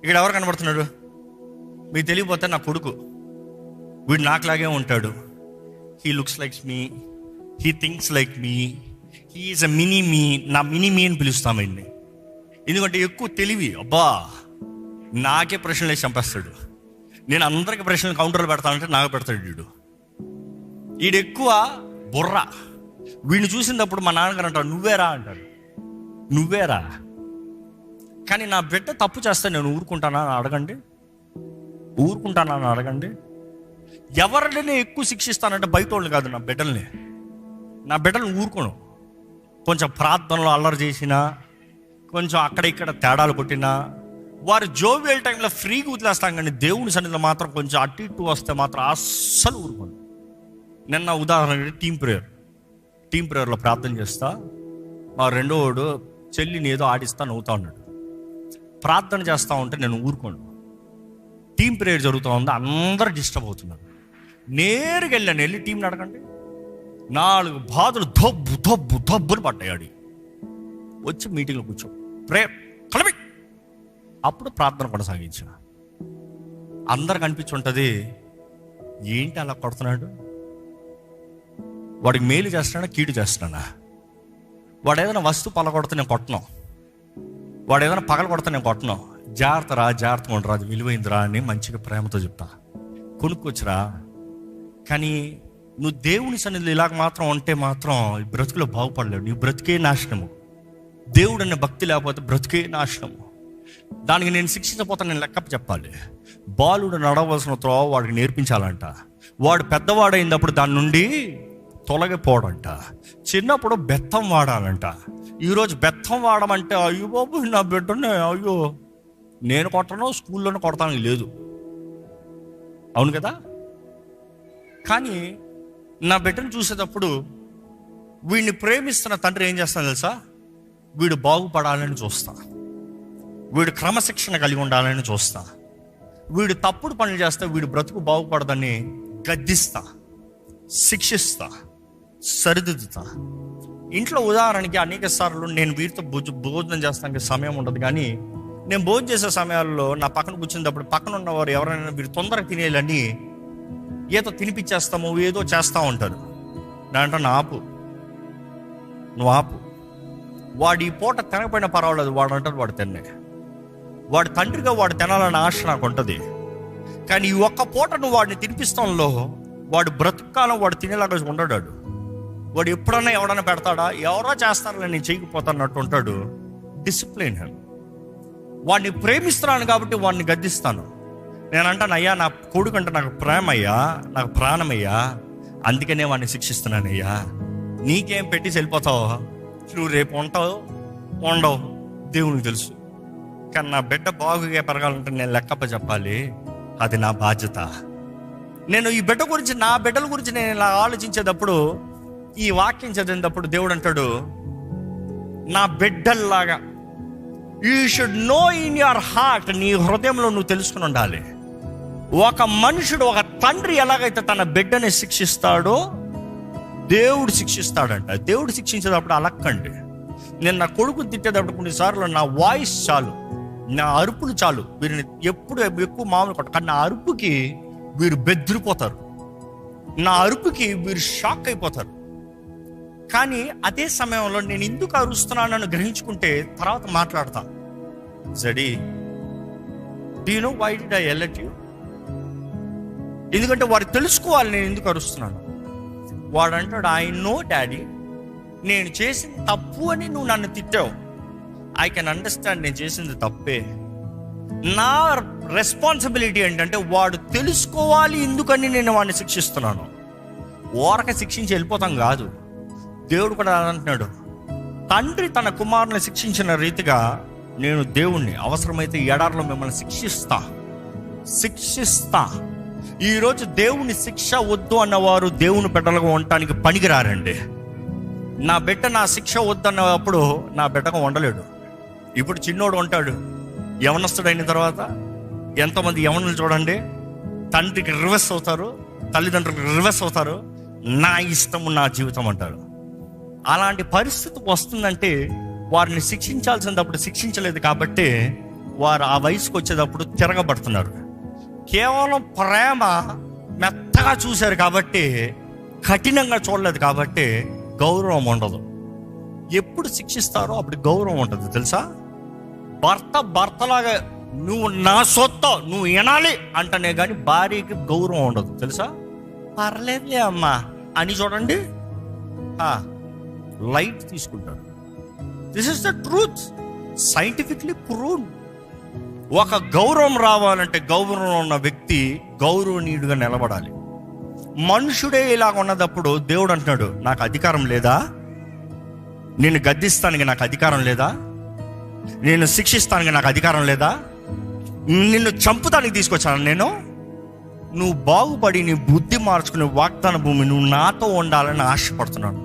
ఇక్కడ ఎవరు కనబడుతున్నాడు? మీకు తెలియపోతే నా కొడుకు. వీడు నాకులాగే ఉంటాడు. He looks like me, he thinks like me, he is a mini me. నా మినీ మీ అని పిలుస్తామండి. ఎందుకంటే ఎక్కువ తెలివి. అబ్బా, నాకే ప్రశ్నలు వేసి చంపేస్తాడు. నేను అందరికి ప్రశ్నలు కౌంటర్లు పెడతానంటే నాకు పెడతాడు వీడు. వీడు ఎక్కువ బుర్ర. వీడిని చూసినప్పుడు మా నాన్నగారు అంటారు, నువ్వేరా అంటారు, నువ్వేరా. కానీ నా బిడ్డ తప్పు చేస్తే నేను ఊరుకుంటానా అని అడగండి, ఊరుకుంటానా అని అడగండి. ఎవరిని ఎక్కువ శిక్షిస్తానంటే బయట వాళ్ళు కాదు, నా బిడ్డల్ని ఊరుకోను. కొంచెం ప్రార్థనలో అల్లరి చేసినా, కొంచెం అక్కడ ఇక్కడ తేడాలు కొట్టినా, వారు జోవియల్ టైంలో ఫ్రీగా వదిలేస్తాం. కానీ దేవుని సన్నిధిలో మాత్రం కొంచెం అటు ఇటు వస్తే మాత్రం అస్సలు ఊరుకోను. నిన్న ఉదాహరణ టీం ప్రేయర్లో ప్రార్థన చేస్తా, మా రెండో వాడు చెల్లిని ఏదో ఆడిస్తా నవ్వుతా ఉన్నాడు. ప్రార్థన చేస్తూ ఉంటే నేను ఊరుకోను. టీం ప్రేయర్ జరుగుతూ ఉంది, అందరూ డిస్టర్బ్ అవుతున్నారు. నేరుగా వెళ్ళి టీంని అడగండి. 4 బాధలు దబ్బు దబ్బు దబ్బులు పడ్డాయి. వచ్చి మీటింగ్లో కూర్చో, ప్రేయర్ కలిపి అప్పుడు ప్రార్థన కొనసాగించా. అందరికి అనిపించుంటుంది, ఏంటి అలా కొడుతున్నాడు, వాడికి మేలు చేస్తున్నాడా కీడు చేస్తున్నాడా? వాడు ఏదైనా వస్తువు పగలగొడితే నేను కొట్టను, వాడు ఏదైనా పగల కొడితే నేను కొట్టను. జాగ్రత్తగా ఉండరా, అది విలువైందిరా అని మంచిగా ప్రేమతో చెప్తా. కొనుక్కొచ్చురా. కానీ నువ్వు దేవుని సన్నిధిలో ఇలాగ మాత్రం ఉంటే మాత్రం ఈ బ్రతుకులో బాగుపడలేవు. నీ బ్రతికే నాశనము. దేవుడు అనే భక్తి లేకపోతే బ్రతికే నాశనము. దానికి నేను శిక్షించకపోతే నేను లెక్క చెప్పాలి. బాలుడు నడవలసిన త్రోవ వాడికి నేర్పించాలంట. వాడు పెద్దవాడైనప్పుడు దాని నుండి తొలగిపోవడంట. చిన్నప్పుడు బెత్తం వాడాలంట. ఈరోజు బెత్తం వాడమంటే అయ్యో బాబు నా బిడ్డనే, అయ్యో నేను కొట్టను, స్కూల్లోనే కొడతాను లేదు. అవును కదా? కానీ నా బిడ్డను చూసేటప్పుడు వీడిని ప్రేమిస్తున్న తండ్రి ఏం చేస్తాను తెలుసా? వీడు బాగుపడాలని చూస్తా, వీడు క్రమశిక్షణ కలిగి ఉండాలని చూస్తా. వీడు తప్పుడు పనులు చేస్తే వీడు బ్రతుకు బాగుపడదని గద్దిస్తా, శిక్షిస్తా, సరిదిద్దుతా. ఇంట్లో ఉదాహరణకి అనేక సార్లు నేను వీరితో భోజనం చేస్తానికి సమయం ఉండదు. కానీ నేను భోజనం చేసే సమయాల్లో నా పక్కన కూర్చున్నప్పుడు పక్కన ఉన్నవారు ఎవరైనా వీరు తొందరగా తినేయాలని ఏదో తినిపించేస్తాము, ఏదో చేస్తూ ఉంటారు. నేనంటే నువ్వు ఆపు. వాడు ఈ పూట తినకపోయినా పర్వాలేదు, వాడు అంటారు వాడు తిన్నే. వాడు తండ్రిగా వాడు తినాలన్న ఆశ నాకు ఉంటుంది. కానీ ఈ ఒక్క పూట నువ్వు వాడిని తినిపిస్తాంలో వాడు బ్రతుకాలం వాడు తినేలాగా ఉండడాడు. వాడు ఎప్పుడన్నా ఎవడన్నా పెడతాడా? ఎవరో చేస్తారని నేను చేయకపోతానట్టు ఉంటాడు. డిసిప్లిన్. వాడిని ప్రేమిస్తున్నాను కాబట్టి వాడిని గద్దిస్తాను. నేను అంటాను, అయ్యా నా కొడుకు అంటే నాకు ప్రేమ అయ్యా, నాకు ప్రాణమయ్యా, అందుకనే వాడిని శిక్షిస్తున్నానయ్యా. నీకేం పెట్టి వెళ్ళిపోతావు, నువ్వు రేపు ఉండవు, దేవునికి తెలుసు. కానీ నా బిడ్డ బాగుగా పెరగాలంటే నేను లెక్కప్ప చెప్పాలి, అది నా బాధ్యత. నేను ఈ బిడ్డ గురించి, నా బిడ్డల గురించి నేను ఇలా ఆలోచించేటప్పుడు, ఈ వాక్యం చదివినప్పుడు దేవుడు అంటాడు, నా బిడ్డల్లాగా you should know in your heart, నీ హృదయంలో నువ్వు తెలుసుకుని ఉండాలి. ఒక మనుషుడు, ఒక తండ్రి ఎలాగైతే తన బిడ్డని శిక్షిస్తాడో దేవుడు శిక్షిస్తాడంట. దేవుడు శిక్షించేటప్పుడు అలక్కండి. నేను నా కొడుకుని తిట్టేటప్పుడు కొన్నిసార్లు నా వాయిస్ చాలు, నా అరుపులు చాలు, వీరిని ఎప్పుడు ఎక్కువ మామూలు కొట్ట. కానీ నా అరుపుకి వీరు బెదిరిపోతారు, నా అరుపుకి వీరు షాక్ అయిపోతారు. కానీ అదే సమయంలో నేను ఎందుకు అరుస్తున్నానని గ్రహించుకుంటే తర్వాత మాట్లాడతా. జడి, do you know why did I yell at you? ఎందుకంటే వారు తెలుసుకోవాలి నేను ఎందుకు అరుస్తున్నాను. వాడు అంటాడు, ఐ నో డాడీ, నేను చేసింది తప్పు అని నువ్వు నన్ను తిట్టావు. ఐ కెన్ అండర్స్టాండ్, నేను చేసింది తప్పే. నా రెస్పాన్సిబిలిటీ ఏంటంటే వాడు తెలుసుకోవాలి ఎందుకని నేను వాడిని శిక్షిస్తున్నాను. ఓరక శిక్షించి వెళ్ళిపోతాం కాదు. దేవుడు కూడా అంటున్నాడు, తండ్రి తన కుమారుని శిక్షించిన రీతిగా నేను దేవుణ్ణి అవసరమైతే ఎడారిలో మిమ్మల్ని శిక్షిస్తా. ఈరోజు దేవుని శిక్ష వద్దు అన్నవారు దేవుని బిడ్డలుగా ఉండటానికి పనికిరారండి. నా బిడ్డ నా శిక్ష వద్దు అన్నప్పుడు నా బిడ్డగా ఉండలేడు. ఇప్పుడు చిన్నోడు ఉంటాడు, యవనస్తుడైన తర్వాత ఎంతోమంది యవనులు చూడండి, తండ్రికి రివర్స్ అవుతారు, తల్లిదండ్రులకు రివర్స్ అవుతారు, నా ఇష్టము నా జీవితం అంటారు. అలాంటి పరిస్థితి వస్తుందంటే వారిని శిక్షించాల్సినప్పుడు శిక్షించలేదు కాబట్టి వారు ఆ వయసుకు వచ్చేటప్పుడు తిరగబడుతున్నారు. కేవలం ప్రేమ మెత్తగా చూశారు కాబట్టి, కఠినంగా చూడలేదు కాబట్టి గౌరవం ఉండదు. ఎప్పుడు శిక్షిస్తారో అప్పుడు గౌరవం ఉంటుంది తెలుసా. భర్తలాగా నువ్వు నా సొత్తు నువ్వు వినాలి అంటనే కానీ భార్యకి గౌరవం ఉండదు తెలుసా. పర్లేదులే అమ్మా అని చూడండి, లైట్ తీసుకుంటాడు. This is the truth, scientifically proved. ఒక గౌరవం రావాలంటే గౌరవం ఉన్న వ్యక్తి గౌరవనీయుడిగా నిలబడాలి. మనుషుడే ఇలాగ ఉన్నదప్పుడు దేవుడు అంటున్నాడు, నాకు అధికారం లేదా? నేను గద్దిస్తానికి నాకు అధికారం లేదా? నేను శిక్షిస్తానికి నాకు అధికారం లేదా? నిన్ను చంపుతానికి తీసుకొచ్చాను నేను? నువ్వు బాగుపడి నీ బుద్ధి మార్చుకునే వాగ్దాన భూమి నువ్వు నాతో ఉండాలని ఆశపడుతున్నాను.